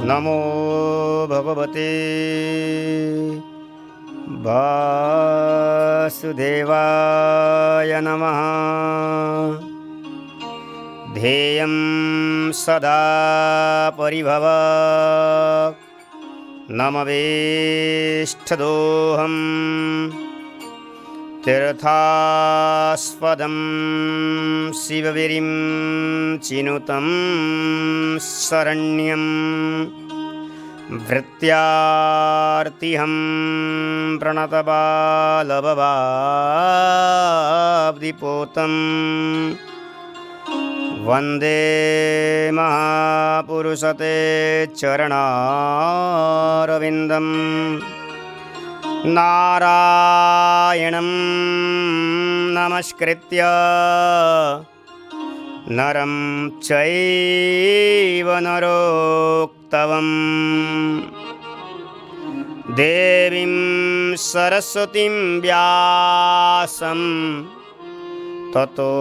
नमो भगवते वासुदेवाय नमः। ध्येयं सदा परिभव नमवेष्टदोहं तीर्थास्पदं शिवगिरिं चिनुतं शरण्यं भृत्यार्तिहं प्रणतबालभवाब्धिपोतं वन्दे महापुरुषते चरणारविन्दं। नारायणं नमस्कृत्य नरं चैव नरोत्तमं देवीं सरस्वतीं व्यासं ततो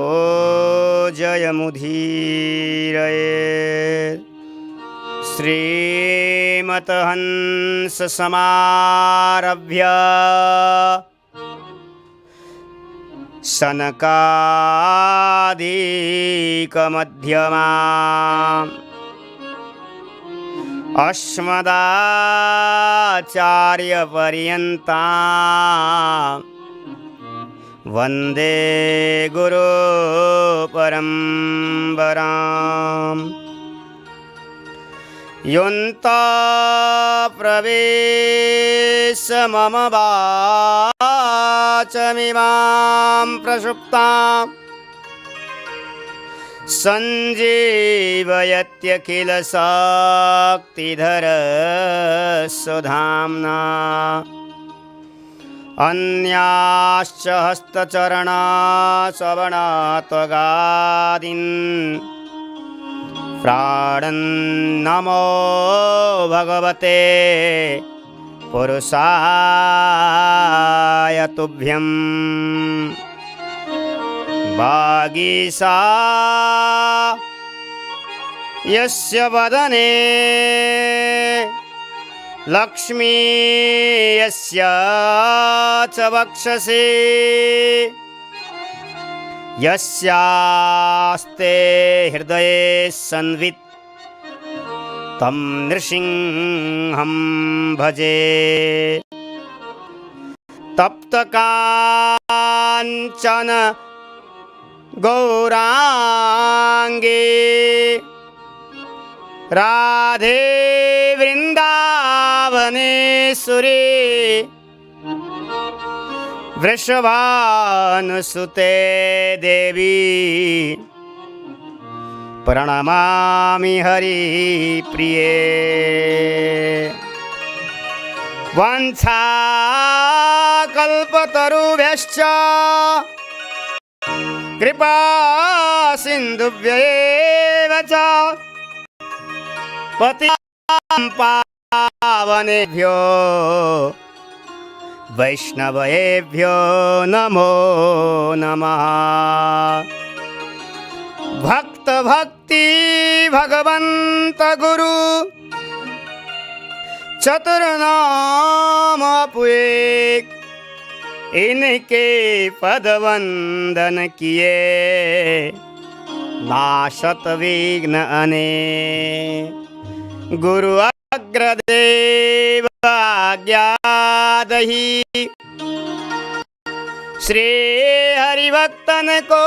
जयमुदीरयेत्। श्रीमतहंससमारभ्य सनकादिकमध्यमाम् अस्मदाचार्यपर्यन्तां वन्दे गुरुपरम्पराम्। योऽन्तः प्रवेश मम वाचमिमां प्रसुप्तां सञ्जीवयत्यखिलशक्तिधरस्वधाम्ना। अन्याश्च हस्तचरणाश्रवणात्वगादीन् प्राणन्नमो भगवते पुरुषाय तुभ्यं। वागीशा यस्य वदने लक्ष्मी यस्य च वक्षसि यस्यास्ते हृदये संवित् तं नृसिंहं भजे। तप्तकाञ्चन गौरांगी राधे वृंदावनेश्वरी वृषभानुसुते देवी प्रणमामि हरिप्रिये। वाञ्छाकल्पतरुभ्यश्च कृपा सिन्धुभ्येव च पतितं पावनेभ्यो वैष्णवेभ्यो नमो नमः। भक्त भक्ति भगवंत गुरु चतुर्नाम पुए इनके पद वंदन किए नाशत विघ्न अने। गुरु अग्रदेव आज्ञादहि श्री हरिभक्तन को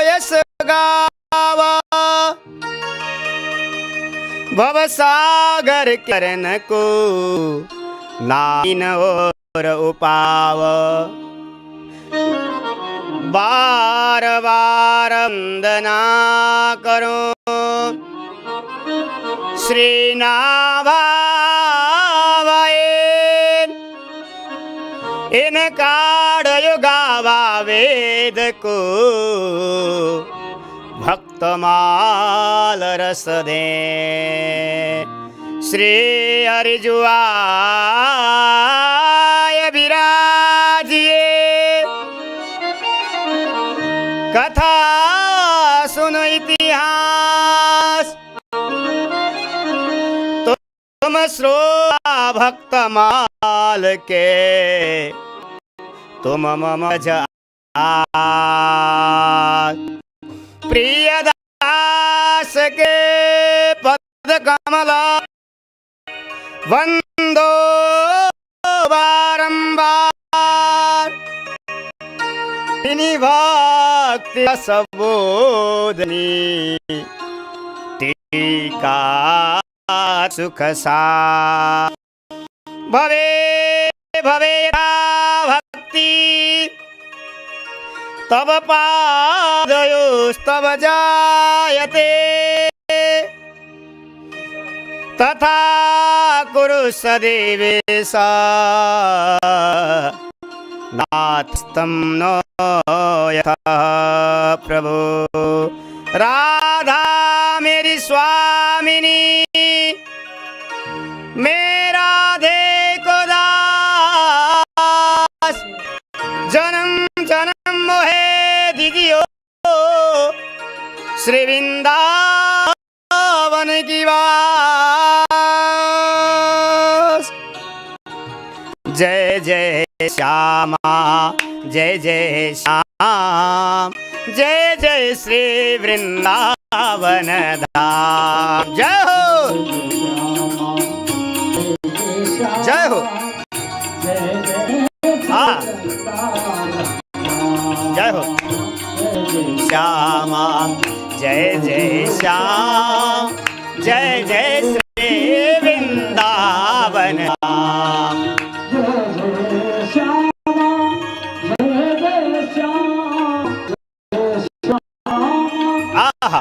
यश गावा। भवसागर करन को नाइन और उपाव। बार बार वंदना करो श्री नाभावे इन काढ़युगावा वेद को भक्तमाल रस दे। श्री हरिजुआय विराजिए कथा सुनो इतिहास श्रोता भक्त माल के तुम मम प्रिय दास के पद कमला वंदो बारंबार भक्ति सबोधनी टीका सुख सा भवे भवे भक्ति तब पादयोस्तव जायते तथा कुरु सदेवेश नाथस्तं न यथा प्रभु। राधा मेरी स्वामिनी मेरा राधे को दास जन्म जन्म मोहे दीजियो श्री वृंदावन की वास। जय जय श्यामा जय जय श्याम जय जय श्री वृंदावन धाम। जय हो जय हो हाँ जय हो श्यामा जय जय श्याम जय जय श्री वृंदावन धाम। आहा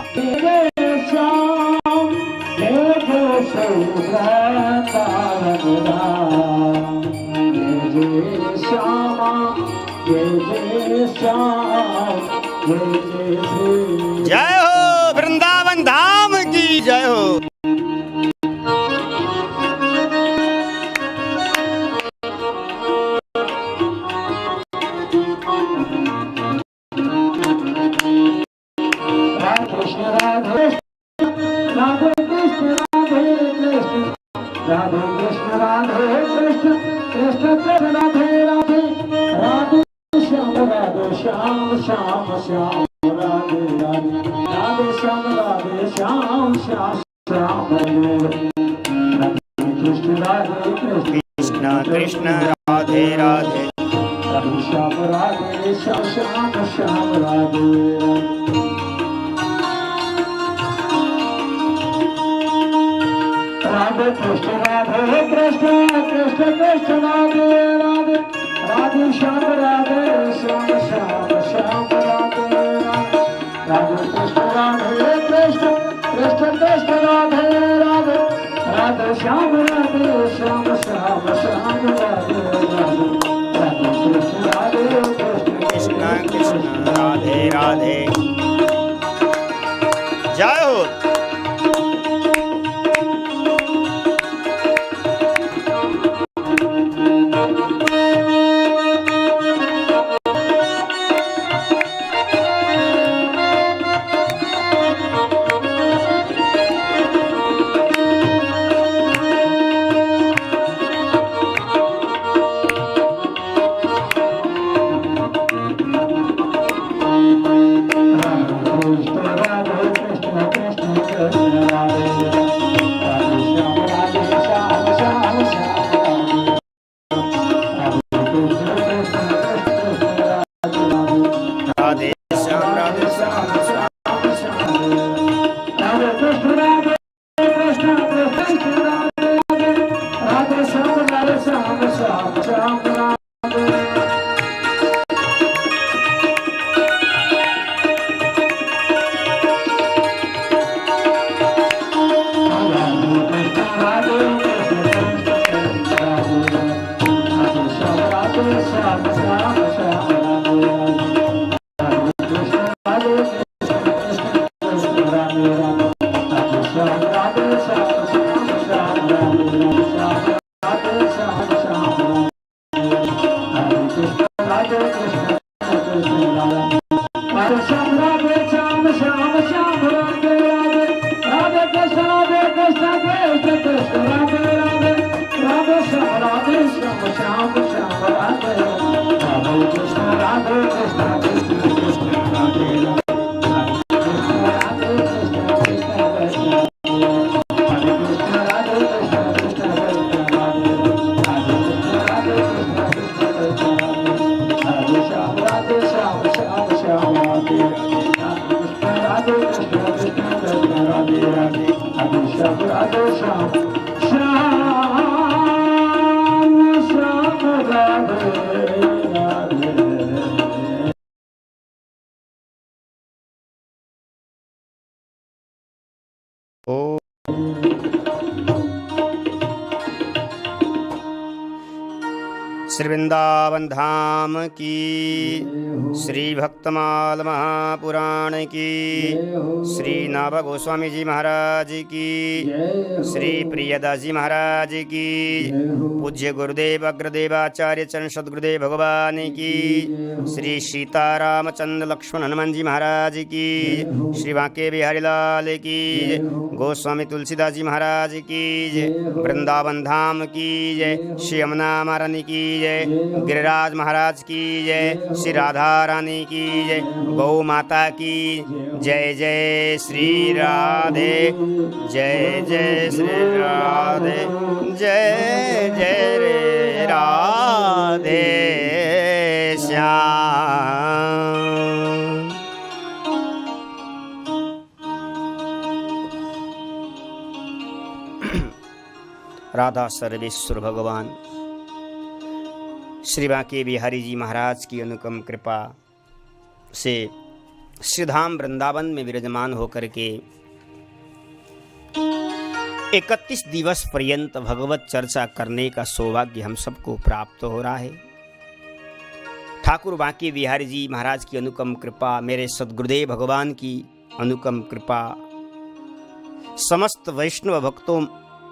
जय हो वृंदावन धाम की जय हो। राधे कृष्ण कृष्ण कृष्ण राधे राधे राधे श्याम श्याम श्याम राधे राधे राधे श्याम श्याम श्याम कृष्ण राधे कृष्ण कृष्ण राधे राधे राधे श्याम श्याम राधे राधे कृष्ण कृष्ण कृष्ण राधे राधे राधे श्याम श्याम श्याम राधे राधे कृष्ण कृष्ण कृष्ण राधे राधे राधे श्याम श्याम श्याम राधे राधे कृष्ण कृष्ण राधे राधे। जय हो राधे कृष्ण राधे कृष्ण कृष्ण कृष्ण राधे राधे ओ श्री वृंदावन धाम की, श्री भक्तमाल महापुराण की, श्री नाभ गोस्वामी जी महाराज की, श्री प्रियदास जी महाराज की, पूज्य गुरुदेव अग्रदेवाचार्य चरण सद्गुरुदेव भगवान की, श्री सीतारामचंद्र लक्ष्मण हनुमान जी महाराज की, श्री बांके बिहारी लाल की, गोस्वामी तुलसीदास जी महाराज की, वृंदावन धाम की जय, श्री यमुना महारानी की जय, गिरिराज महाराज की जय, श्री राधा रानी की जय, गौ माता की जय, जय श्री राधे, जय जय श्री राधे, जय जय रे राधे श्याम। राधा सर्वेश्वर भगवान श्री बांके बिहारी जी महाराज की अनुपम कृपा से श्रीधाम वृंदावन में विराजमान होकर के 31 दिवस पर्यंत भगवत चर्चा करने का सौभाग्य हम सबको प्राप्त हो रहा है। ठाकुर बांके बिहारी जी महाराज की अनुपम कृपा, मेरे सद्गुरुदेव भगवान की अनुपम कृपा, समस्त वैष्णव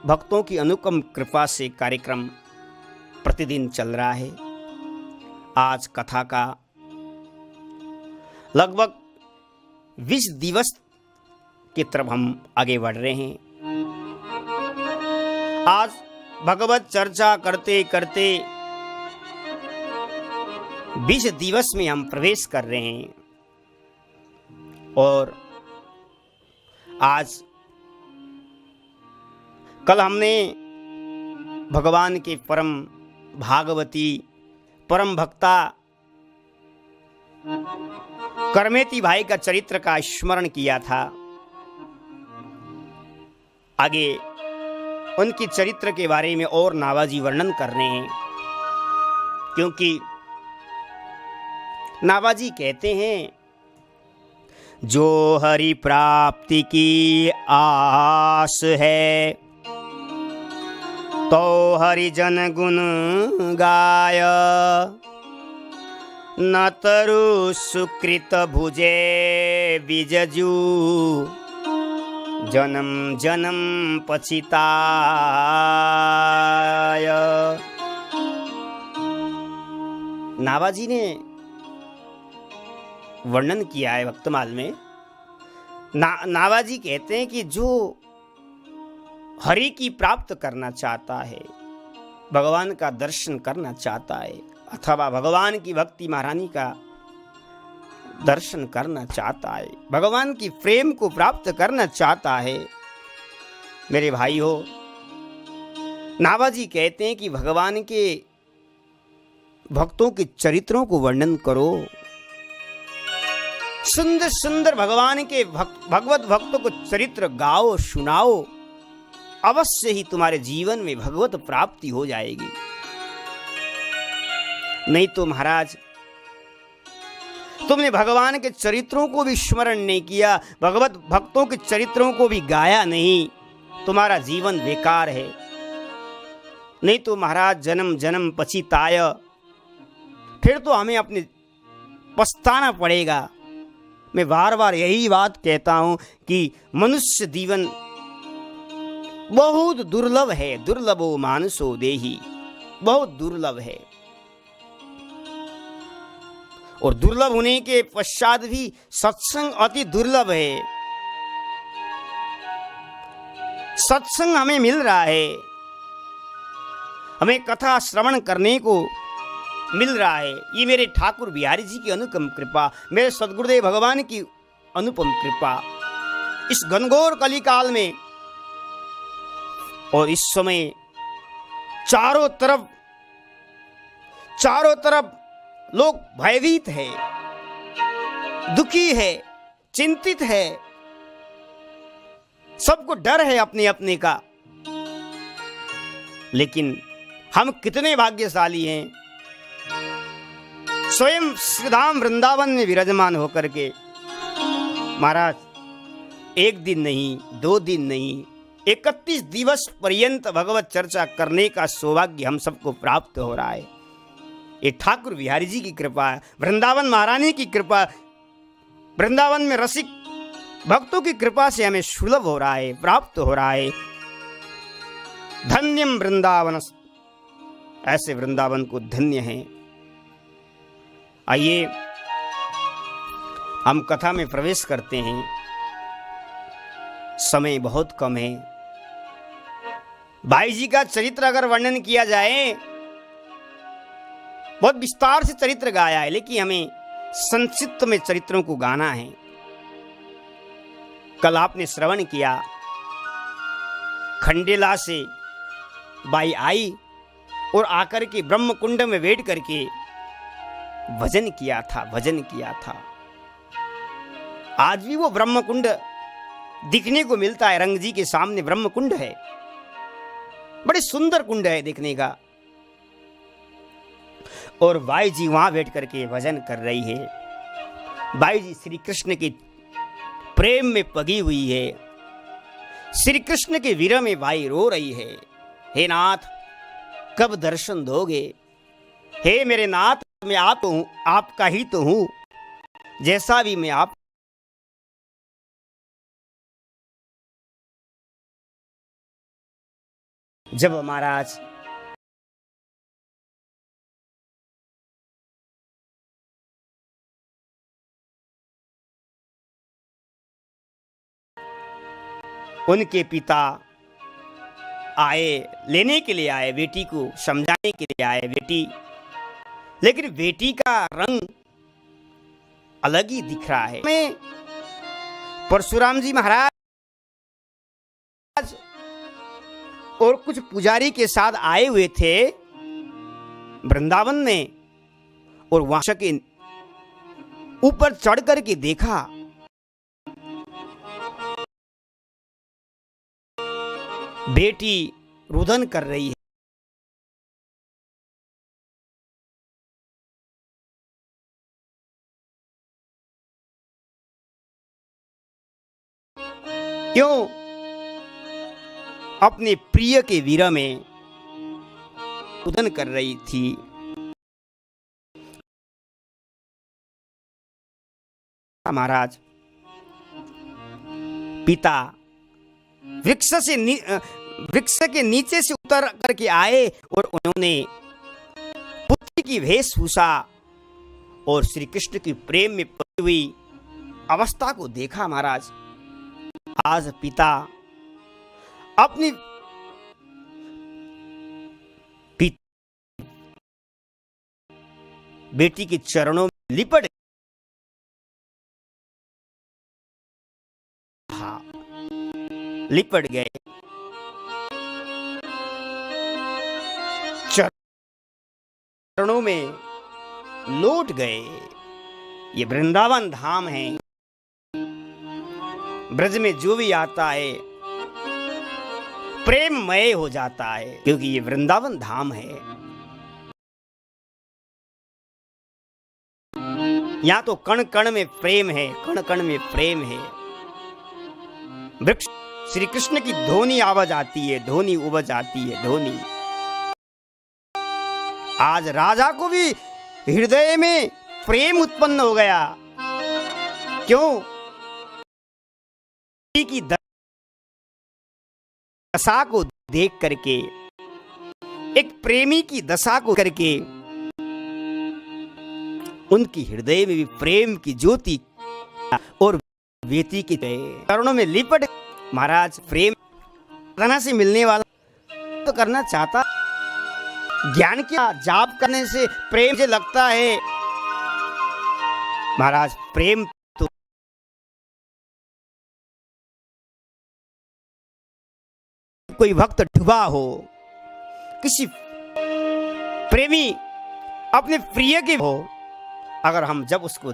भक्तों की अनुपम कृपा से कार्यक्रम प्रतिदिन चल रहा है। आज कथा का लगभग 20 दिवस की तरफ हम आगे बढ़ रहे हैं। आज भगवत चर्चा करते करते 20 दिवस में हम प्रवेश कर रहे हैं और आज कल हमने भगवान के परम भागवती परम भक्ता करमेती भाई का चरित्र का स्मरण किया था। आगे उनके चरित्र के बारे में और नावाजी वर्णन कर रहे हैं, क्योंकि नावाजी कहते हैं जो हरि प्राप्ति की आस है तो हरिजन गुण गाय, न तरु सुकृत भुजे बिजजू, जन्म जन्म पछिताय। नावाजी ने वर्णन किया है भक्तमाल में। नावाजी कहते हैं कि जो हरि की प्राप्त करना चाहता है, भगवान का दर्शन करना चाहता है, अथवा भगवान की भक्ति महारानी का दर्शन करना चाहता है, भगवान की प्रेम को प्राप्त करना चाहता है, मेरे भाई हो, नावाजी कहते हैं कि भगवान के भक्तों के चरित्रों को वर्णन करो। सुंदर सुंदर भगवान के भगवत भक्तों को चरित्र गाओ, सुनाओ, अवश्य ही तुम्हारे जीवन में भगवत प्राप्ति हो जाएगी। नहीं तो महाराज तुमने भगवान के चरित्रों को भी स्मरण नहीं किया, भगवत भक्तों के चरित्रों को भी गाया नहीं, तुम्हारा जीवन बेकार है। नहीं तो महाराज जन्म जन्म पछिताय, फिर तो हमें अपने पछताना पड़ेगा। मैं बार बार यही बात कहता हूं कि मनुष्य जीवन बहुत दुर्लभ है, दुर्लभो मानसो देही, बहुत दुर्लभ है। और दुर्लभ होने के पश्चात भी सत्संग अति दुर्लभ है। सत्संग हमें मिल रहा है, हमें कथा श्रवण करने को मिल रहा है। ये मेरे ठाकुर बिहारी जी की अनुपम कृपा, मेरे सदगुरुदेव भगवान की अनुपम कृपा इस घनघोर कलिकाल में। और इस समय चारों तरफ लोग भयभीत है, दुखी है, चिंतित है, सबको डर है अपने अपने का। लेकिन हम कितने भाग्यशाली हैं, स्वयं श्रीधाम वृंदावन में विराजमान होकर के महाराज 1 दिन नहीं, 2 दिन नहीं, 31 दिवस पर्यंत भगवत चर्चा करने का सौभाग्य हम सबको प्राप्त हो रहा है। ये ठाकुर बिहारी जी की कृपा है, वृंदावन महारानी की कृपा, वृंदावन में रसिक भक्तों की कृपा से हमें सुलभ हो रहा है, प्राप्त हो रहा है। धन्यम वृंदावन, ऐसे वृंदावन को धन्य है। आइए हम कथा में प्रवेश करते हैं। समय बहुत कम है। भाई जी का चरित्र अगर वर्णन किया जाए, बहुत विस्तार से चरित्र गाया है, लेकिन हमें संक्षिप्त में चरित्रों को गाना है। कल आपने श्रवण किया, खंडेला से बाई आई और आकर के ब्रह्म कुंड में बैठ करके भजन किया था। आज भी वो ब्रह्म कुंड दिखने को मिलता है। रंग जी के सामने ब्रह्म कुंड है, बड़े सुंदर कुंड है देखने का। और बाई जी वहां बैठ करके भजन कर रही है। बाई जी श्री कृष्ण के प्रेम में पगी हुई है, श्री कृष्ण के विरह में बाई रो रही है। हे नाथ, कब दर्शन दोगे? हे मेरे नाथ, मैं आप हूं, आपका ही तो हूं, जैसा भी मैं आप। जब महाराज उनके पिता आए, लेने के लिए आए, बेटी को समझाने के लिए आए बेटी, लेकिन बेटी का रंग अलग ही दिख रहा है। मैं परशुराम जी महाराज और कुछ पुजारी के साथ आए हुए थे वृंदावन में, और वहां के ऊपर चढ़ करके देखा बेटी रुदन कर रही है। क्यों? अपने प्रिय के विरह में रुदन कर रही थी। महाराज पिता वृक्ष के नीचे से उतर करके आए और उन्होंने पुत्री की वेशभूषा और श्री कृष्ण की प्रेम में पड़ी हुई अवस्था को देखा। महाराज आज पिता अपनी बेटी के चरणों में लिपट गए, चरणों में लौट गए। ये वृंदावन धाम है। ब्रज में जो भी आता है प्रेममय हो जाता है, क्योंकि ये वृंदावन धाम है। यहां तो कण कण में प्रेम है, कण कण में प्रेम है। वृक्ष श्री कृष्ण की ध्वनि आवाज आती है, ध्वनि उपज आती है, ध्वनि। आज राजा को भी हृदय में प्रेम उत्पन्न हो गया। क्यों? की दशा को देख करके, एक प्रेमी की दशा को करके उनकी हृदय में भी प्रेम की ज्योति और बेटी के चरणों में लिपट। महाराज प्रेम से मिलने वाला तो करना चाहता, ज्ञान का जाप करने से प्रेम मुझे लगता है महाराज प्रेम तो कोई भक्त डूबा हो, किसी प्रेमी अपने प्रिय के हो, अगर हम जब उसको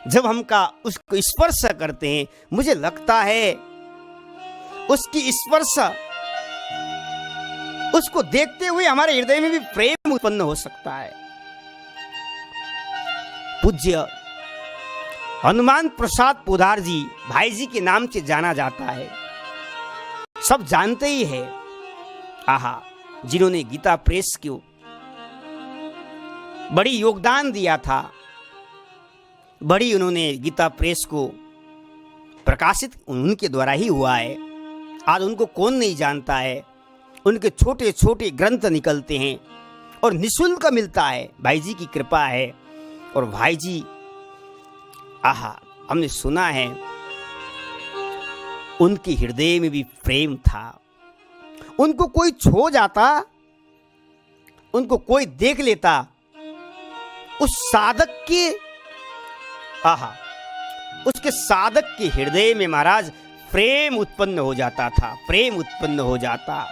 जब हम उसको स्पर्श करते हैं, मुझे लगता है उसकी स्पर्श, उसको देखते हुए हमारे हृदय में भी प्रेम उत्पन्न हो सकता है। पूज्य हनुमान प्रसाद पोदार जी, भाई जी के नाम से जाना जाता है, सब जानते ही है। आहा, जिन्होंने गीता प्रेस को बड़ी योगदान दिया था, बड़ी उन्होंने गीता प्रेस को प्रकाशित उनके द्वारा ही हुआ है। आज उनको कौन नहीं जानता है। उनके छोटे छोटे ग्रंथ निकलते हैं और निःशुल्क मिलता है, भाई जी की कृपा है। और भाई जी, आहा, हमने सुना है उनके हृदय में भी प्रेम था। उनको कोई छो जाता, उनको कोई देख लेता, उस साधक के, आहा, उसके साधक के हृदय में महाराज प्रेम उत्पन्न हो जाता था, प्रेम उत्पन्न हो जाता।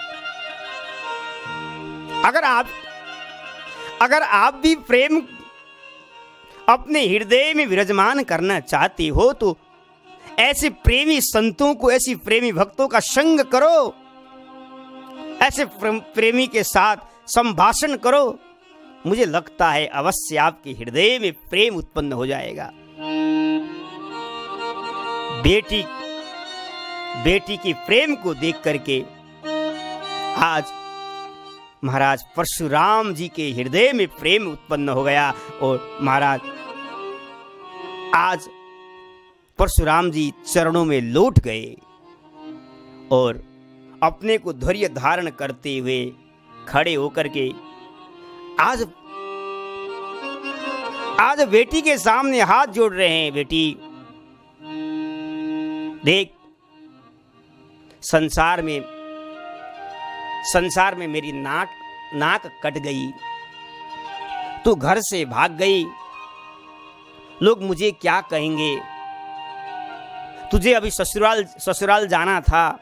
अगर आप भी प्रेम अपने हृदय में विराजमान करना चाहते हो तो ऐसे प्रेमी संतों को, ऐसी प्रेमी भक्तों का संग करो, ऐसे प्रेमी के साथ संभाषण करो। मुझे लगता है अवश्य आपके हृदय में प्रेम उत्पन्न हो जाएगा। बेटी की प्रेम को देख करके आज महाराज परशुराम जी के हृदय में प्रेम उत्पन्न हो गया। और महाराज आज परशुराम जी चरणों में लौट गए और अपने को धैर्य धारण करते हुए खड़े होकर के आज बेटी के सामने हाथ जोड़ रहे हैं। बेटी देख, संसार में मेरी नाक कट गई, तू घर से भाग गई, लोग मुझे क्या कहेंगे। तुझे अभी ससुराल जाना था,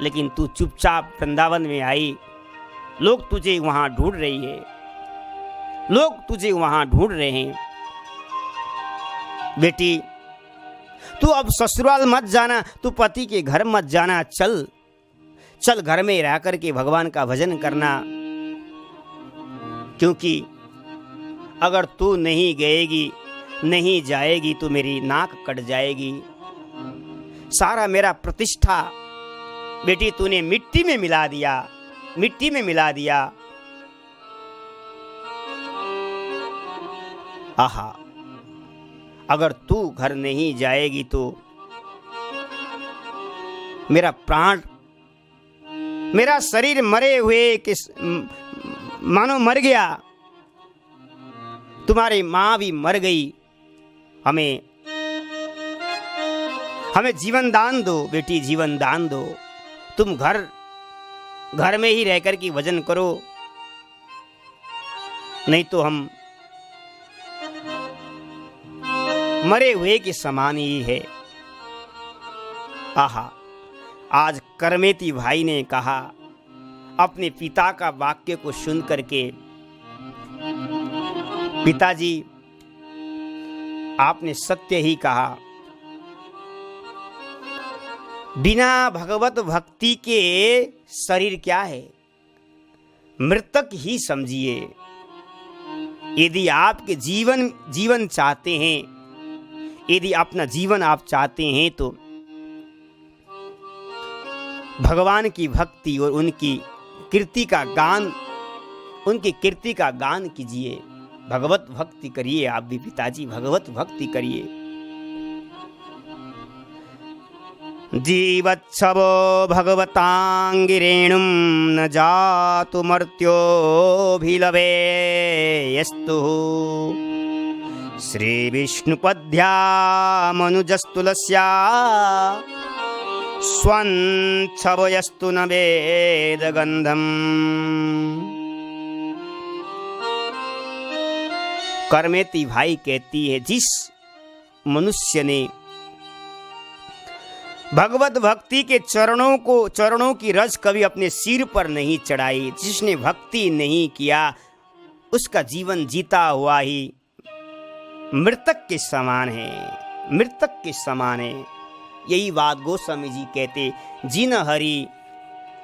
लेकिन तू चुपचाप वृंदावन में आई। लोग तुझे वहां ढूंढ रहे हैं। बेटी, तू अब ससुराल मत जाना, तू पति के घर मत जाना, चल घर में रह करके भगवान का भजन करना। क्योंकि अगर तू नहीं जाएगी तो मेरी नाक कट जाएगी, सारा मेरा प्रतिष्ठा बेटी तूने मिट्टी में मिला दिया। आहा, अगर तू घर नहीं जाएगी तो मेरा प्राण, मेरा शरीर मरे हुए मानो मर गया। तुम्हारी माँ भी मर गई। हमें जीवन दान दो बेटी, जीवन दान दो। तुम घर में ही रहकर के भजन करो, नहीं तो हम मरे हुए के समान ही है। आहा, आज करमेती भाई ने कहा, अपने पिता का वाक्य को सुन करके, पिताजी आपने सत्य ही कहा, बिना भगवत भक्ति के शरीर क्या है, मृतक ही समझिए। यदि आपके जीवन चाहते हैं, यदि अपना जीवन आप चाहते हैं तो भगवान की भक्ति और उनकी कीर्ति का गान कीजिए। भगवत भक्ति करिए। आप भी पिताजी भगवत भक्ति करिए। जीवत्सवो भगवतांगिरेणुं न जातु मर्त्योभिलभे यस्तु श्रीविष्णुपद्यामनुजस्तुलस्या स्वच्छवयस्तु न वेदगन्धम्। करमेती भाई कहती है, जिस मनुष्य ने भगवत भक्ति के चरणों की रज कभी अपने सिर पर नहीं चढ़ाई, जिसने भक्ति नहीं किया, उसका जीवन जीता हुआ ही मृतक के समान है, मृतक के समान है। यही बात गोस्वामी जी कहते, जिन हरि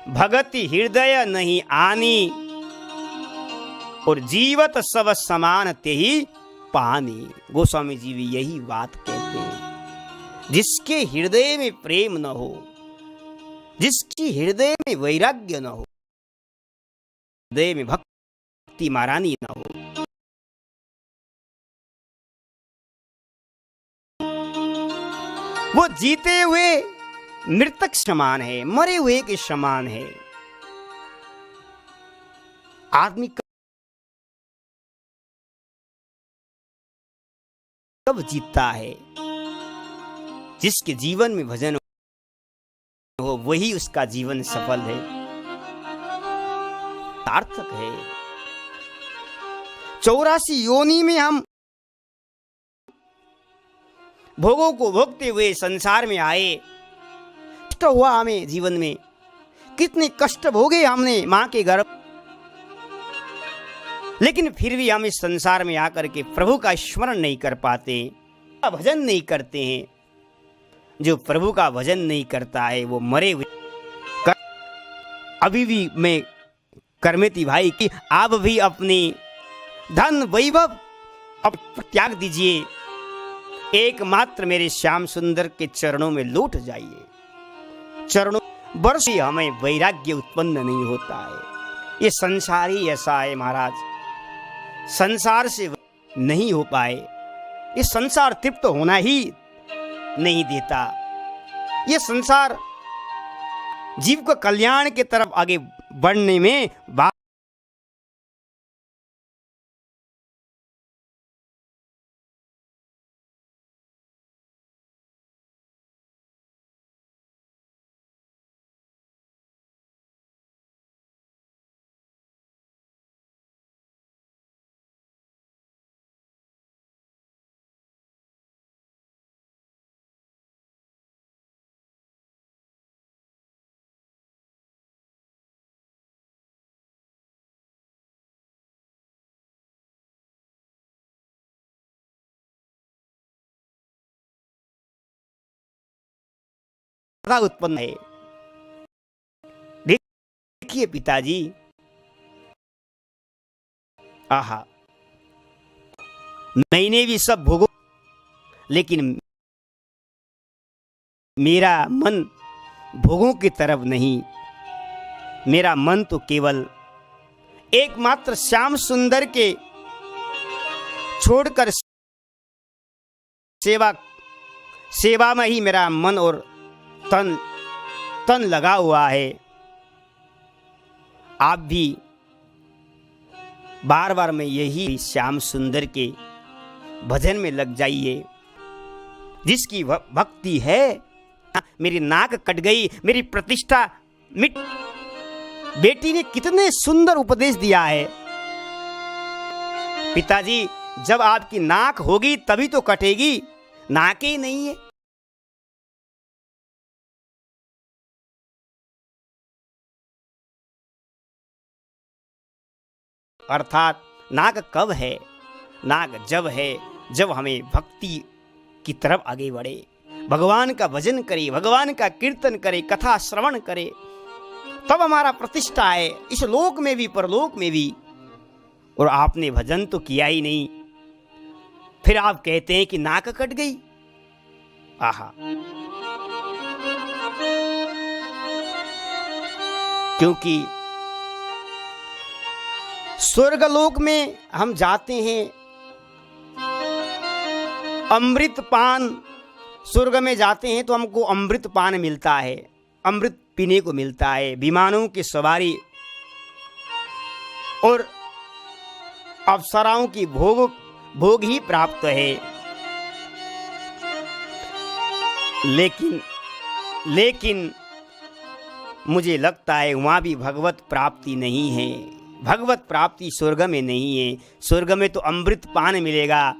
भगति हृदय नहीं आनी, और जीवत सब समान ते ही पानी। गोस्वामी जी भी यही बात कहते हैं। जिसके हृदय में प्रेम न हो, जिसकी हृदय में वैराग्य न हो, हृदय में भक्ति महारानी न हो, वो जीते हुए मृतक समान है, मरे हुए के समान है। आदमी कब जीतता है? जिसके जीवन में भजन हो, वही उसका जीवन सफल है, सार्थक है। 84 योनि में हम भोगों को भोगते हुए संसार में आए। कष्ट हुआ हमें जीवन में, कितने कष्ट भोगे हमने मां के गर्भ, लेकिन फिर भी हम इस संसार में आकर के प्रभु का स्मरण नहीं कर पाते, भजन नहीं करते हैं। जो प्रभु का भजन नहीं करता है वो मरे हुए। अभी भी मैं करमेती भाई की, आप भी अपनी धन वैभव अब त्याग दीजिए, एकमात्र मेरे श्याम सुंदर के चरणों में लौट जाइए। चरणों वर्ष ही हमें वैराग्य उत्पन्न नहीं होता है। ये संसार ही ऐसा है महाराज, संसार से नहीं हो पाए। ये संसार तृप्त होना ही नहीं देता। ये संसार जीव को कल्याण के तरफ आगे बढ़ने में उत्पन्न है। देखिए पिताजी, आहा, मैंने भी सब भोगो, लेकिन मेरा मन भोगों की तरफ नहीं। मेरा मन तो केवल एकमात्र श्याम सुंदर के छोड़कर सेवा में ही मेरा मन और तन लगा हुआ है। आप भी बार बार में यही श्याम सुंदर के भजन में लग जाइए। जिसकी भक्ति है, मेरी नाक कट गई, मेरी प्रतिष्ठा मिट। बेटी ने कितने सुंदर उपदेश दिया है। पिताजी, जब आपकी नाक होगी तभी तो कटेगी, नाक ही नहीं है। अर्थात नाक कब है? नाक जब है जब हमें भक्ति की तरफ आगे बढ़े, भगवान का भजन करे, भगवान का कीर्तन करे, कथा श्रवण करे, तब हमारा प्रतिष्ठा है, इस लोक में भी परलोक में भी। और आपने भजन तो किया ही नहीं, फिर आप कहते हैं कि नाक कट गई। आहा, क्योंकि स्वर्गलोक में हम जाते हैं, अमृत पान, स्वर्ग में जाते हैं तो हमको अमृत पान मिलता है, अमृत पीने को मिलता है, विमानों की सवारी और अप्सराओं की भोग ही प्राप्त है। लेकिन मुझे लगता है वहां भी भगवत प्राप्ति नहीं है। भगवत प्राप्ति स्वर्ग में नहीं है। स्वर्ग में तो अमृत पान मिलेगा,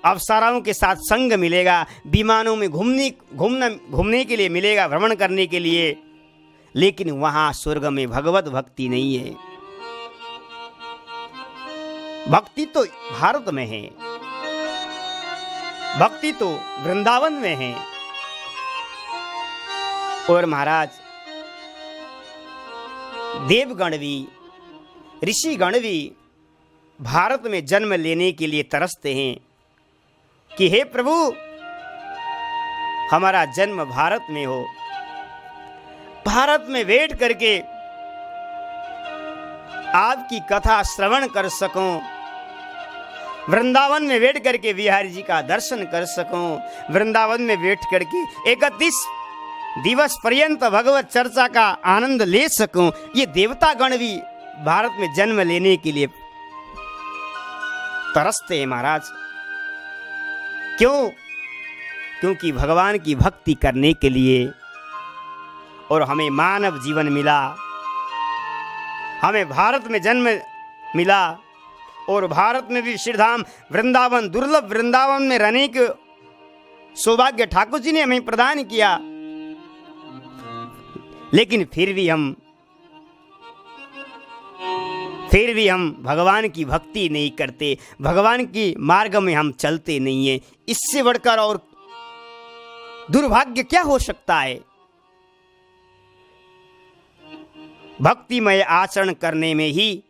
अप्सराओं के साथ संग मिलेगा, विमानों में घूमने के लिए मिलेगा, भ्रमण करने के लिए। लेकिन वहां स्वर्ग में भगवत भक्ति नहीं है। भक्ति तो भारत में है, भक्ति तो वृंदावन में है। और महाराज देवगण भी, ऋषिगण भी भारत में जन्म लेने के लिए तरसते हैं कि हे प्रभु, हमारा जन्म भारत में हो, भारत में बैठ करके आपकी कथा श्रवण कर सकूं, वृंदावन में बैठ करके बिहारी जी का दर्शन कर सकूं, वृंदावन में बैठ करके 31 दिवस पर्यंत भगवत चर्चा का आनंद ले सकूं। ये देवता गण भी भारत में जन्म लेने के लिए तरसते हैं महाराज। क्यों? क्योंकि भगवान की भक्ति करने के लिए, और हमें मानव जीवन मिला, हमें भारत में जन्म मिला, और भारत में भी श्रीधाम वृंदावन, दुर्लभ वृंदावन में रहने के सौभाग्य ठाकुर जी ने हमें प्रदान किया। लेकिन फिर भी हम भगवान की भक्ति नहीं करते, भगवान की मार्ग में हम चलते नहीं हैं। इससे बढ़कर और दुर्भाग्य क्या हो सकता है? भक्तिमय आचरण करने में ही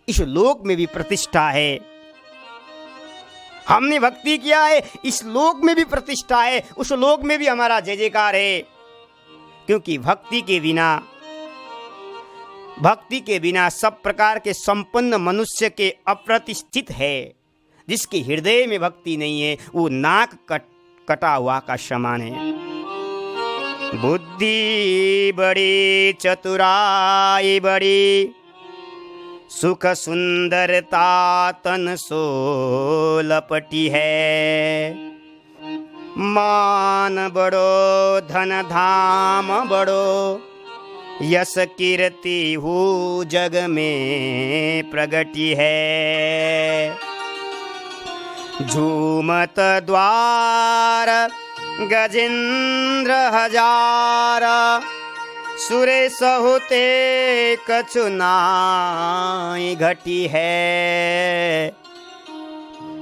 इस लोक में भी प्रतिष्ठा है। हमने भक्ति किया है, इस लोक में भी प्रतिष्ठा है, उस लोक में भी हमारा जय जयकार है। क्योंकि भक्ति के बिना सब प्रकार के संपन्न मनुष्य के अप्रतिष्ठित है। जिसके हृदय में भक्ति नहीं है वो नाक कटा हुआ का समान है। बुद्धि बड़ी चतुराई बड़ी, सुख सुंदरता तन सो लपटी है। मान बड़ो धन धाम बड़ो, यश कीर्ति हु जग में प्रगति है। झूमत द्वार गजेंद्र हजार, सुरेश होते कछु नाई घटी है।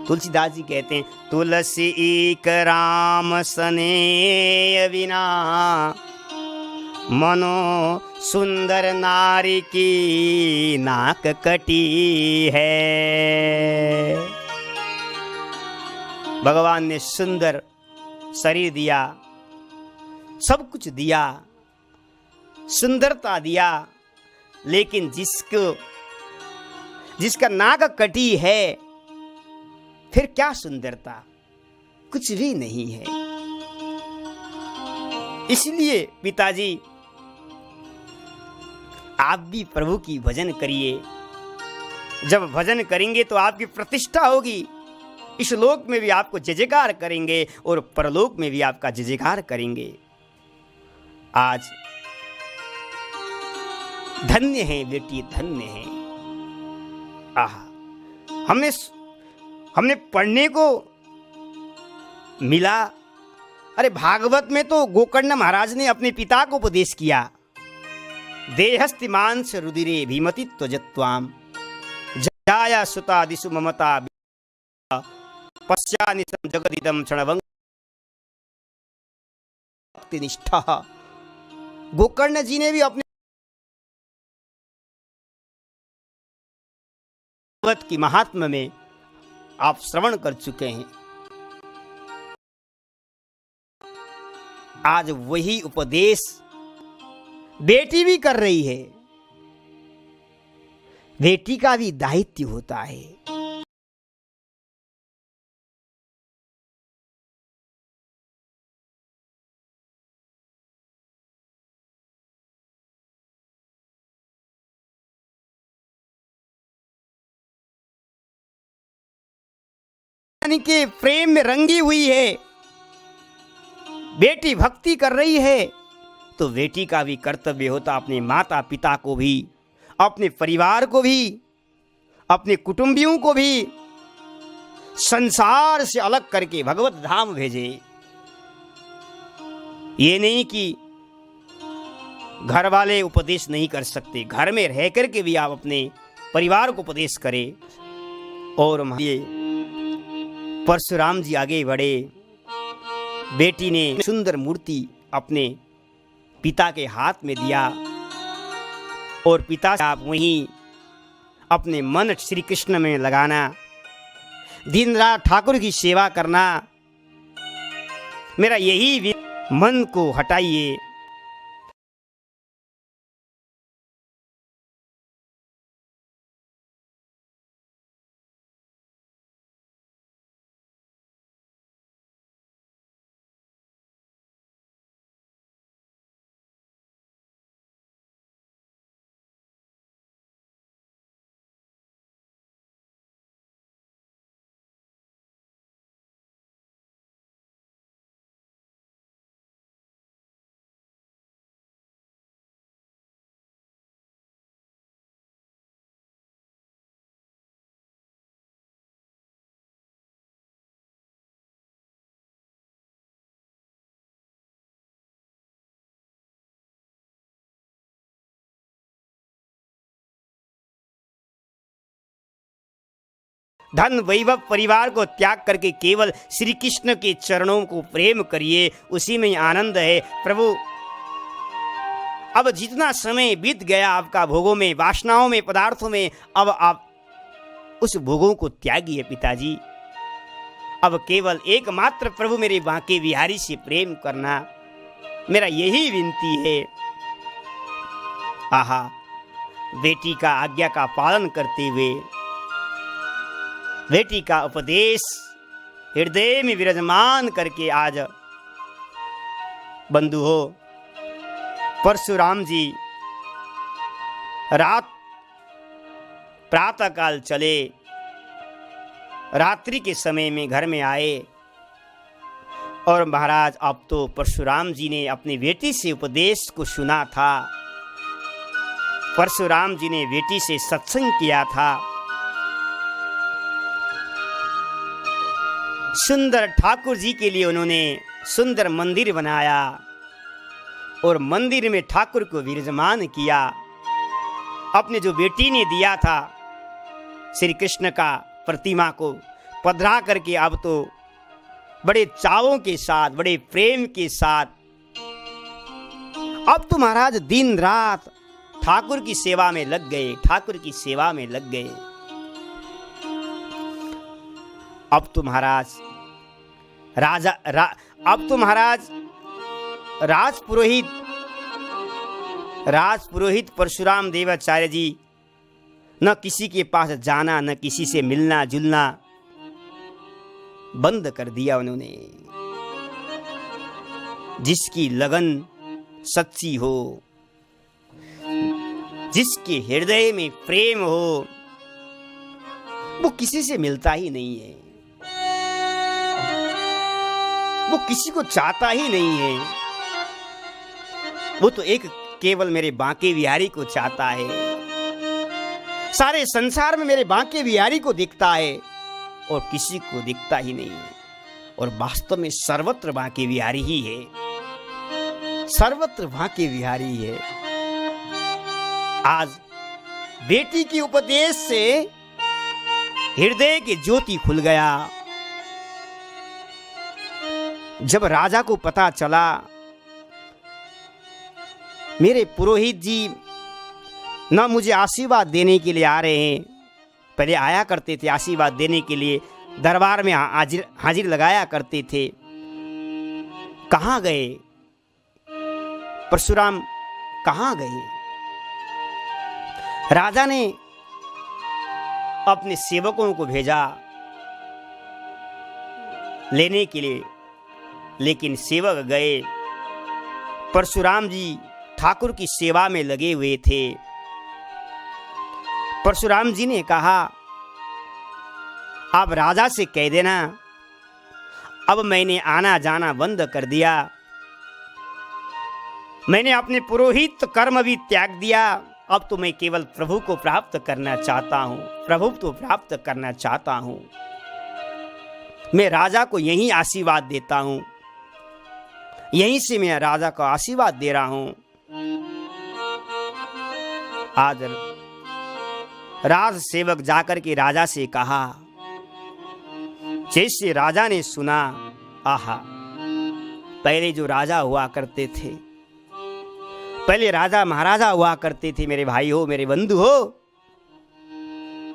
तुलसीदास जी कहते हैं, तुलसी एक राम सने बिना, मनो सुंदर नारी की नाक कटी है। भगवान ने सुंदर शरीर दिया, सब कुछ दिया, सुंदरता दिया, लेकिन जिसका नाक कटी है, फिर क्या सुंदरता? कुछ भी नहीं है। इसलिए पिताजी, आप भी प्रभु की भजन करिए। जब भजन करेंगे तो आपकी प्रतिष्ठा होगी। इस लोक में भी आपको जय जयकार करेंगे और परलोक में भी आपका जय जयकार करेंगे। आज धन्य है बेटी, धन्य है। हमने पढ़ने को मिला। अरे भागवत में तो गोकर्ण महाराज ने अपने पिता को उपदेश किया, देहस्ति मांस रुदिरे भीमति त्वजत्वाम जाया सुता दिशु ममता पश्चानिसं जगदिदं क्षणवं भक्ति निष्ठा। गोकर्ण जी ने भी अपने भागवत की महात्मा में आप श्रवण कर चुके हैं। आज वही उपदेश बेटी भी कर रही है। बेटी का भी दायित्व होता है। के प्रेम में रंगी हुई है, बेटी भक्ति कर रही है, तो बेटी का भी कर्तव्य होता अपने माता पिता को भी अपने परिवार को भी, अपने कुटुंबियों को भी संसार से अलग करके भगवत धाम भेजे। ये नहीं कि घर वाले उपदेश नहीं कर सकते, घर में रह करके भी आप अपने परिवार को उपदेश करें। और ये परशुराम जी आगे बढ़े। बेटी ने सुंदर मूर्ति अपने पिता के हाथ में दिया और पिता से आप वहीं अपने मन श्री कृष्ण में लगाना, दिन रात ठाकुर की सेवा करना। मेरा यही मन को हटाइए। धन वैभव परिवार को त्याग करके केवल श्री कृष्ण के चरणों को प्रेम करिए, उसी में आनंद है। प्रभु, अब जितना समय बीत गया आपका भोगों में, वासनाओं में, पदार्थों में, अब आप उस भोगों को त्यागिए पिताजी। अब केवल एकमात्र प्रभु मेरे बांके बिहारी से प्रेम करना, मेरा यही विनती है। आहा, बेटी का आज्ञा का पालन करते हुए, बेटी का उपदेश हृदय में विराजमान करके आज बंधु हो परशुराम जी रात प्रातः काल चले, रात्रि के समय में घर में आए। और महाराज, अब तो परशुराम जी ने अपनी बेटी से उपदेश को सुना था, परशुराम जी ने बेटी से सत्संग किया था। सुंदर ठाकुर जी के लिए उन्होंने सुंदर मंदिर बनाया और मंदिर में ठाकुर को विराजमान किया। अपने जो बेटी ने दिया था श्री कृष्ण का प्रतिमा को पधरा करके, अब तो बड़े चावों के साथ, बड़े प्रेम के साथ अब तो महाराज दिन रात ठाकुर की सेवा में लग गए, ठाकुर की सेवा में लग गए। अब तो महाराज अब तो महाराज राजपुरोहित परशुराम देवाचार्य जी न किसी के पास जाना, न किसी से मिलना जुलना बंद कर दिया उन्होंने। जिसकी लगन सच्ची हो, जिसके हृदय में प्रेम हो, वो किसी से मिलता ही नहीं है, वो किसी को चाहता ही नहीं है। वो तो एक केवल मेरे बांके बिहारी को चाहता है। सारे संसार में मेरे बांके बिहारी को दिखता है और किसी को दिखता ही नहीं है। और वास्तव में सर्वत्र बांके बिहारी ही है, सर्वत्र बांके बिहारी है। आज बेटी की उपदेश से हृदय की ज्योति खुल गया। जब राजा को पता चला मेरे पुरोहित जी न मुझे आशीर्वाद देने के लिए आ रहे हैं, पहले आया करते थे आशीर्वाद देने के लिए, दरबार में हाजिर लगाया करते थे, कहाँ गए परशुराम, कहाँ गए? राजा ने अपने सेवकों को भेजा लेने के लिए, लेकिन सेवक गए। परशुराम जी ठाकुर की सेवा में लगे हुए थे। परशुराम जी ने कहा, आप राजा से कह देना अब मैंने आना जाना बंद कर दिया, मैंने अपने पुरोहित कर्म भी त्याग दिया, अब तो मैं केवल प्रभु को प्राप्त करना चाहता हूं, प्रभु तो प्राप्त करना चाहता हूं। मैं राजा को यही आशीर्वाद देता हूं, यहीं से मैं राजा को आशीर्वाद दे रहा हूं। आज राज सेवक जाकर के राजा से कहा। जैसे राजा ने सुना, आहा, पहले जो राजा हुआ करते थे, पहले राजा महाराजा हुआ करते थे, मेरे भाई हो, मेरे बंधु हो,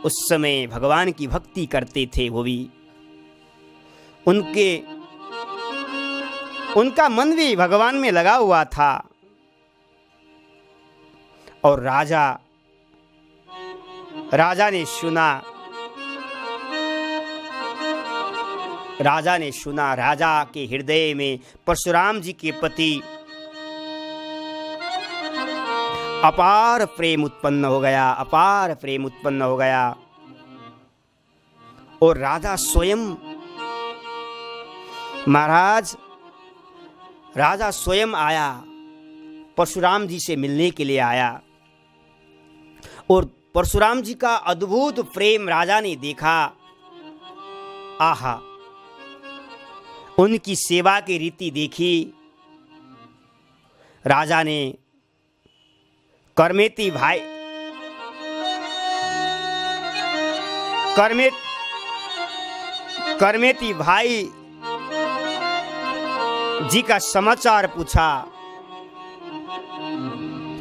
उस समय भगवान की भक्ति करते थे। वो भी उनका मन भी भगवान में लगा हुआ था। और राजा ने सुना, राजा के हृदय में परशुराम जी के प्रति अपार प्रेम उत्पन्न हो गया, अपार प्रेम उत्पन्न हो गया। और राजा स्वयं, महाराज राजा स्वयं आया, परशुराम जी से मिलने के लिए आया। और परशुराम जी का अद्भुत प्रेम राजा ने देखा। आहा, उनकी सेवा की रीति देखी। राजा ने करमेती भाई जी का समाचार पूछा।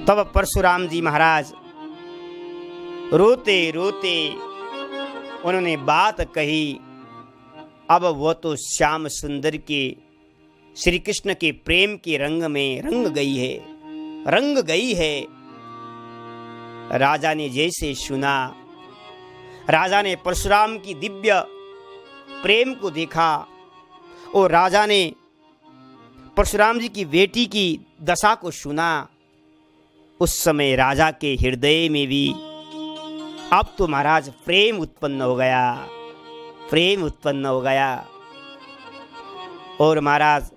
तब परशुराम जी महाराज रोते रोते उन्होंने बात कही। अब वो तो श्याम सुंदर के, श्री कृष्ण के प्रेम के रंग में रंग गई है। राजा ने जैसे सुना, राजा ने परशुराम की दिव्य प्रेम को देखा। और राजा ने परशुराम जी की बेटी की दशा को सुना। उस समय राजा के हृदय में भी अब तो महाराज प्रेम उत्पन्न हो गया। और महाराज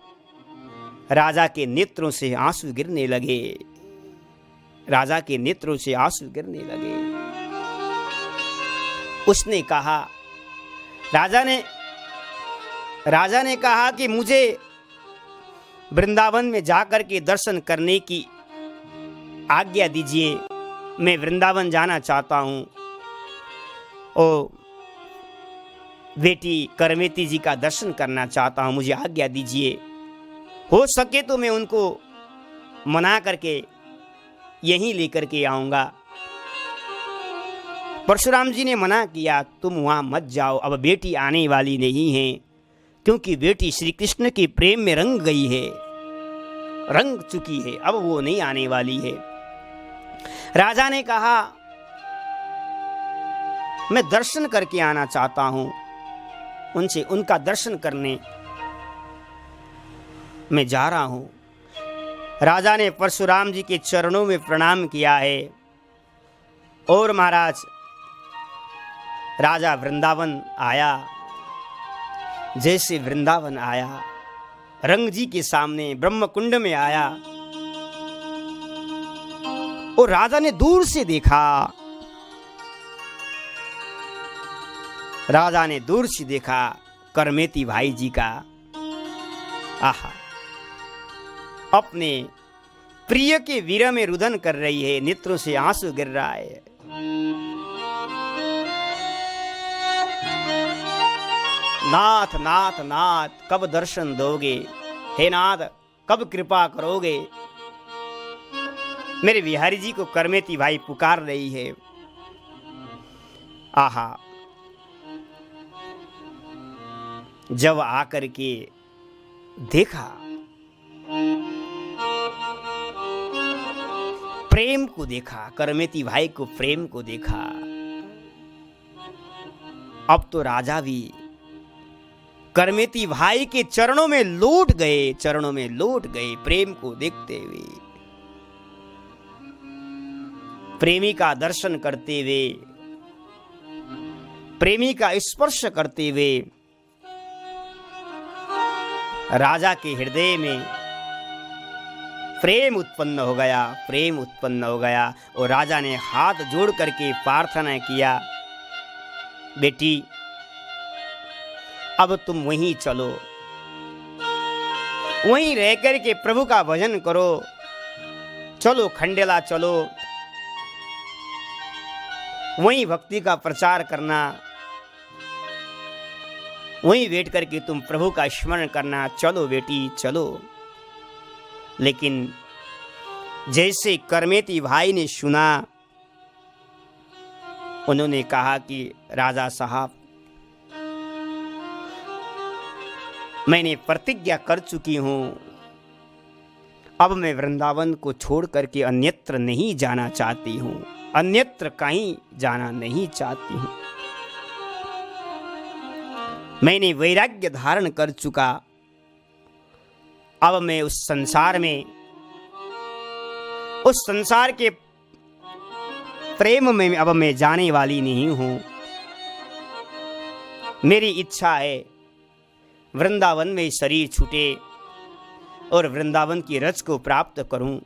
राजा के नेत्रों से आंसू गिरने लगे। उसने कहा, राजा ने कहा कि मुझे वृंदावन में जाकर के दर्शन करने की आज्ञा दीजिए। मैं वृंदावन जाना चाहता हूँ। और बेटी करमेती जी का दर्शन करना चाहता हूँ, मुझे आज्ञा दीजिए। हो सके तो मैं उनको मना करके यहीं लेकर के आऊँगा। परशुराम जी ने मना किया, तुम वहाँ मत जाओ, अब बेटी आने वाली नहीं है, क्योंकि बेटी श्री कृष्ण के प्रेम में रंग चुकी है, अब वो नहीं आने वाली है। राजा ने कहा, मैं दर्शन करके आना चाहता हूं, उनका दर्शन करने मैं जा रहा हूं। राजा ने परशुराम जी के चरणों में प्रणाम किया है। और महाराज राजा वृंदावन आया। जैसे वृंदावन आया, रंग जी के सामने ब्रह्म कुंड में आया। और राजा ने दूर से देखा करमेती भाई जी का। आहा, अपने प्रिय के वीर में रुदन कर रही है, नेत्रों से आंसू गिर रहा है। नाथ नाथ नाथ, कब दर्शन दोगे? हे नाथ, कब कृपा करोगे? मेरे बिहारी जी को करमेती भाई पुकार रही है। आहा, जब आकर के देखा, प्रेम को देखा, करमेती भाई को प्रेम को देखा। अब तो राजा भी करमेती भाई के चरणों में लौट गए प्रेम को देखते हुए, प्रेमी का दर्शन करते हुए, प्रेमी का स्पर्श करते हुए। राजा के हृदय में प्रेम उत्पन्न हो गया, प्रेम उत्पन्न हो गया। और राजा ने हाथ जोड़ करके प्रार्थना किया, बेटी अब तुम वहीं चलो, वहीं रह कर के प्रभु का भजन करो, चलो खंडेला चलो, वहीं भक्ति का प्रचार करना, वहीं बैठ करके तुम प्रभु का स्मरण करना, चलो बेटी चलो। लेकिन जैसे करमेती भाई ने सुना, उन्होंने कहा कि राजा साहब, मैंने प्रतिज्ञा कर चुकी हूं, अब मैं वृंदावन को छोड़ करके अन्यत्र नहीं जाना चाहती हूं, अन्यत्र कहीं जाना नहीं चाहती हूं। मैंने वैराग्य धारण कर चुका, अब मैं उस संसार के प्रेम में अब मैं जाने वाली नहीं हूं। मेरी इच्छा है वृंदावन में शरीर छूटे और वृंदावन की रज को प्राप्त करूं।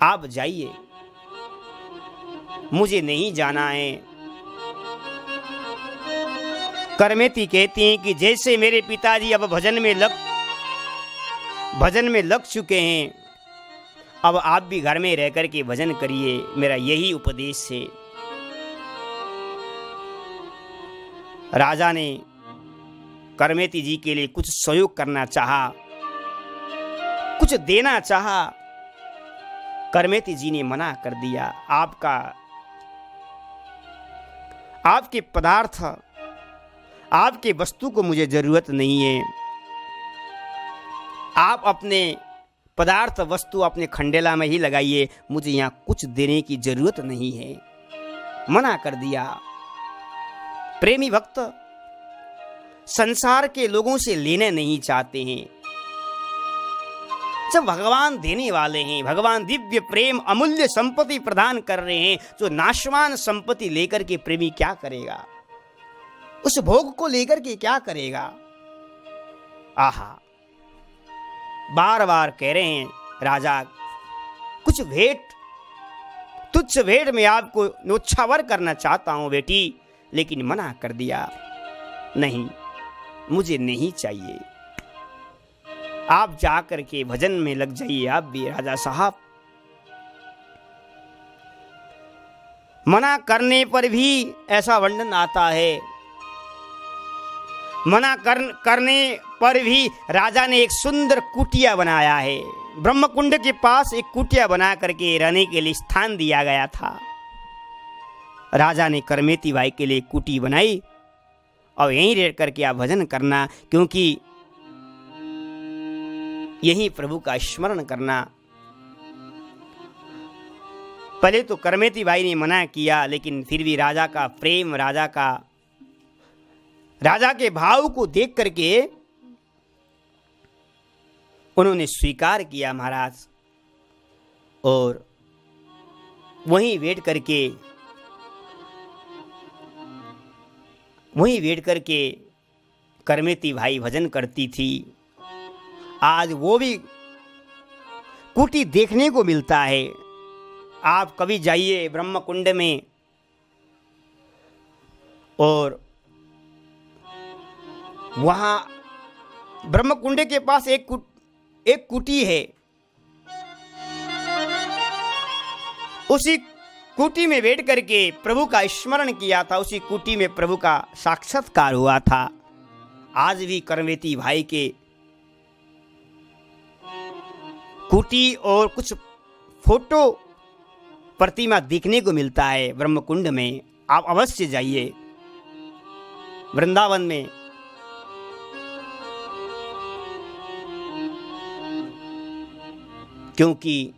आप जाइए, मुझे नहीं जाना है। करमेती कहती हैं कि जैसे मेरे पिताजी अब भजन में लग चुके हैं, अब आप भी घर में रह कर के भजन करिए, मेरा यही उपदेश है। राजा ने करमेती जी के लिए कुछ सहयोग करना चाहा, कुछ देना चाहा। करमेती जी ने मना कर दिया, आपके पदार्थ, आपके वस्तु को मुझे जरूरत नहीं है। आप अपने पदार्थ वस्तु अपने खंडेला में ही लगाइए, मुझे यहाँ कुछ देने की जरूरत नहीं है। मना कर दिया। प्रेमी भक्त संसार के लोगों से लेने नहीं चाहते हैं। जब भगवान देने वाले हैं, भगवान दिव्य प्रेम अमूल्य संपत्ति प्रदान कर रहे हैं, तो नाशवान संपत्ति लेकर के प्रेमी क्या करेगा? उस भोग को लेकर के क्या करेगा? आहा, बार बार कह रहे हैं राजा, कुछ भेंट, तुच्छ भेंट में आपको न्योछावर करना चाहता हूं बेटी, लेकिन मना कर दिया। नहीं, मुझे नहीं चाहिए। आप जाकर के भजन में लग जाइए, आप भी राजा साहब। मना करने पर भी ऐसा वर्णन आता है, मना करने पर भी राजा ने एक सुंदर कुटिया बनाया है। ब्रह्मकुंड के पास एक कुटिया बना करके रहने के लिए स्थान दिया गया था। राजा ने करमेती भाई के लिए कुटी बनाई और यहीं रह करके आप भजन करना, क्योंकि यही प्रभु का स्मरण करना। पहले तो करमेती भाई ने मना किया, लेकिन फिर भी राजा का प्रेम, राजा के भाव को देख करके उन्होंने स्वीकार किया महाराज। और वहीं बैठ करके करमेती भाई भजन करती थी। आज वो भी कुटी देखने को मिलता है। आप कभी जाइए ब्रह्मकुंड में, और वहां ब्रह्मकुंड के पास एक कुटी है। उसी कुटी में बैठ करके प्रभु का स्मरण किया था, उसी कुटी में प्रभु का साक्षात्कार हुआ था। आज भी करमेती भाई के कुटी और कुछ फोटो प्रतिमा देखने को मिलता है ब्रह्मकुंड में। आप अवश्य जाइए वृंदावन में। क्योंकि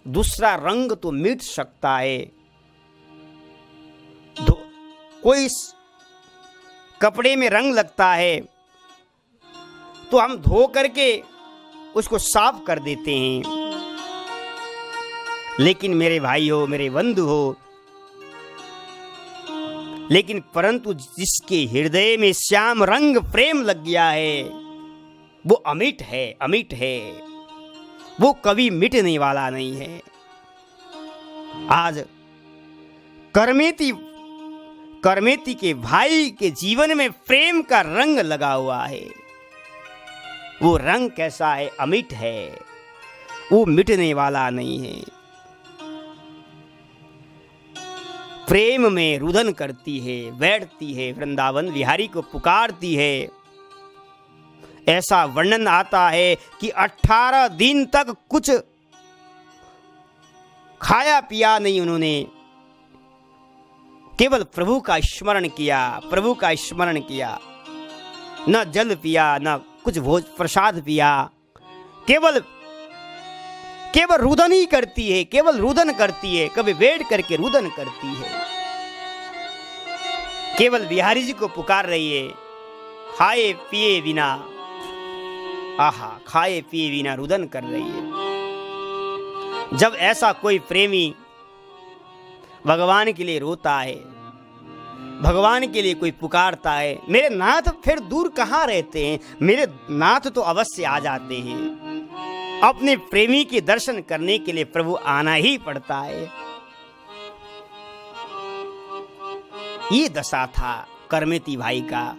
दूसरा रंग तो मिट सकता है, कोई कपड़े में रंग लगता है तो हम धो करके उसको साफ कर देते हैं। लेकिन मेरे भाई हो, मेरे बंधु हो, लेकिन परंतु जिसके हृदय में श्याम रंग प्रेम लग गया है, वो अमिट है, अमिट है। वो कभी मिटने वाला नहीं है। आज करमेती के भाई के जीवन में प्रेम का रंग लगा हुआ है। वो रंग कैसा है? अमिट है, वो मिटने वाला नहीं है। प्रेम में रुदन करती है, बैठती है, वृंदावन बिहारी को पुकारती है। ऐसा वर्णन आता है कि 18 दिन तक कुछ खाया पिया नहीं उन्होंने, केवल प्रभु का स्मरण किया, प्रभु का स्मरण किया। न जल पिया, न कुछ भोज प्रसाद पिया, केवल रुदन ही करती है, केवल रुदन करती है, कभी बैठ करके रुदन करती है। केवल बिहारी जी को पुकार रही है, खाए पिए बिना, आहा, खाए पिए बिना रुदन कर रही है। जब ऐसा कोई प्रेमी भगवान के लिए रोता है, भगवान के लिए कोई पुकारता है, मेरे नाथ फिर दूर कहाँ रहते हैं, मेरे नाथ तो अवश्य आ जाते हैं। अपने प्रेमी के दर्शन करने के लिए प्रभु आना ही पड़ता है। ये दशा था करमेती भाई का।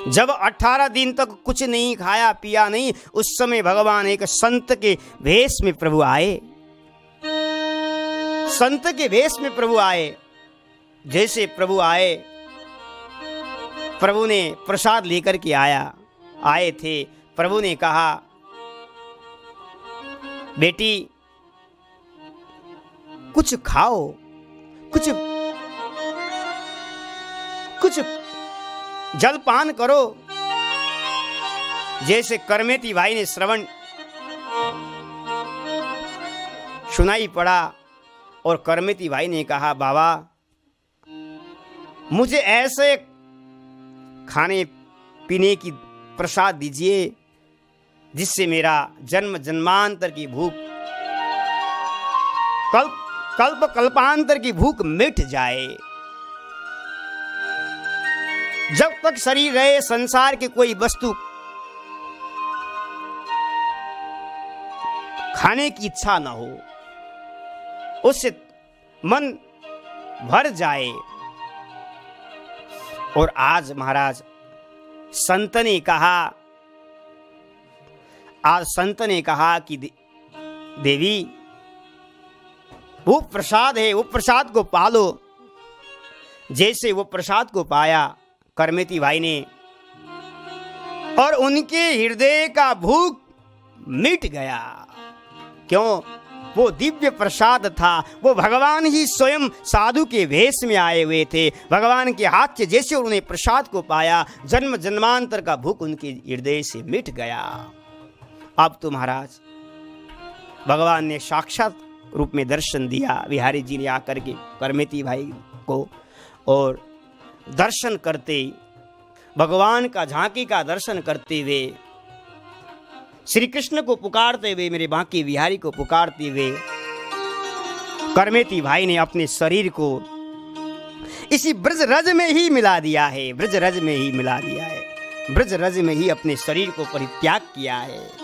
जब 18 दिन तक कुछ नहीं खाया पिया नहीं, उस समय भगवान एक संत के वेश में प्रभु आए। संत के वेश में प्रभु आए। जैसे प्रभु आए, प्रभु ने प्रसाद लेकर के आए थे। प्रभु ने कहा, बेटी कुछ खाओ, कुछ जलपान करो। जैसे करमेती भाई ने श्रवण सुनाई पड़ा और करमेती भाई ने कहा, बाबा मुझे ऐसे खाने पीने की प्रसाद दीजिए जिससे मेरा जन्म जन्मांतर की भूख, कल्पांतर की भूख मिट जाए। जब तक शरीर रहे, संसार की कोई वस्तु खाने की इच्छा न हो, उससे मन भर जाए। और आज महाराज संत ने कहा कि देवी वो प्रसाद है, वो प्रसाद को पालो। जैसे वो प्रसाद को पाया करमेती भाई ने, और उनके हृदय का भूख मिट गया। क्यों? वो दिव्य प्रसाद था। वो भगवान ही स्वयं साधु के वेश में आए हुए थे। भगवान के हाथ से जैसे उन्होंने प्रसाद को पाया, जन्म जन्मांतर का भूख उनके हृदय से मिट गया। अब तो महाराज भगवान ने साक्षात रूप में दर्शन दिया। बिहारी जी ने आकर के करमेती भाई को, और दर्शन करते, भगवान का झांकी का दर्शन करते हुए, श्री कृष्ण को पुकारते हुए, मेरे बांके बिहारी को पुकारते हुए, करमेती भाई ने अपने शरीर को इसी ब्रज रज में ही मिला दिया है। ब्रज रज में ही मिला दिया है। ब्रज रज में ही अपने शरीर को परित्याग किया है।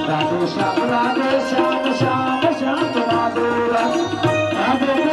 Radhe Shyam Radhe Shyam Shyam Shyam Radhe Radhe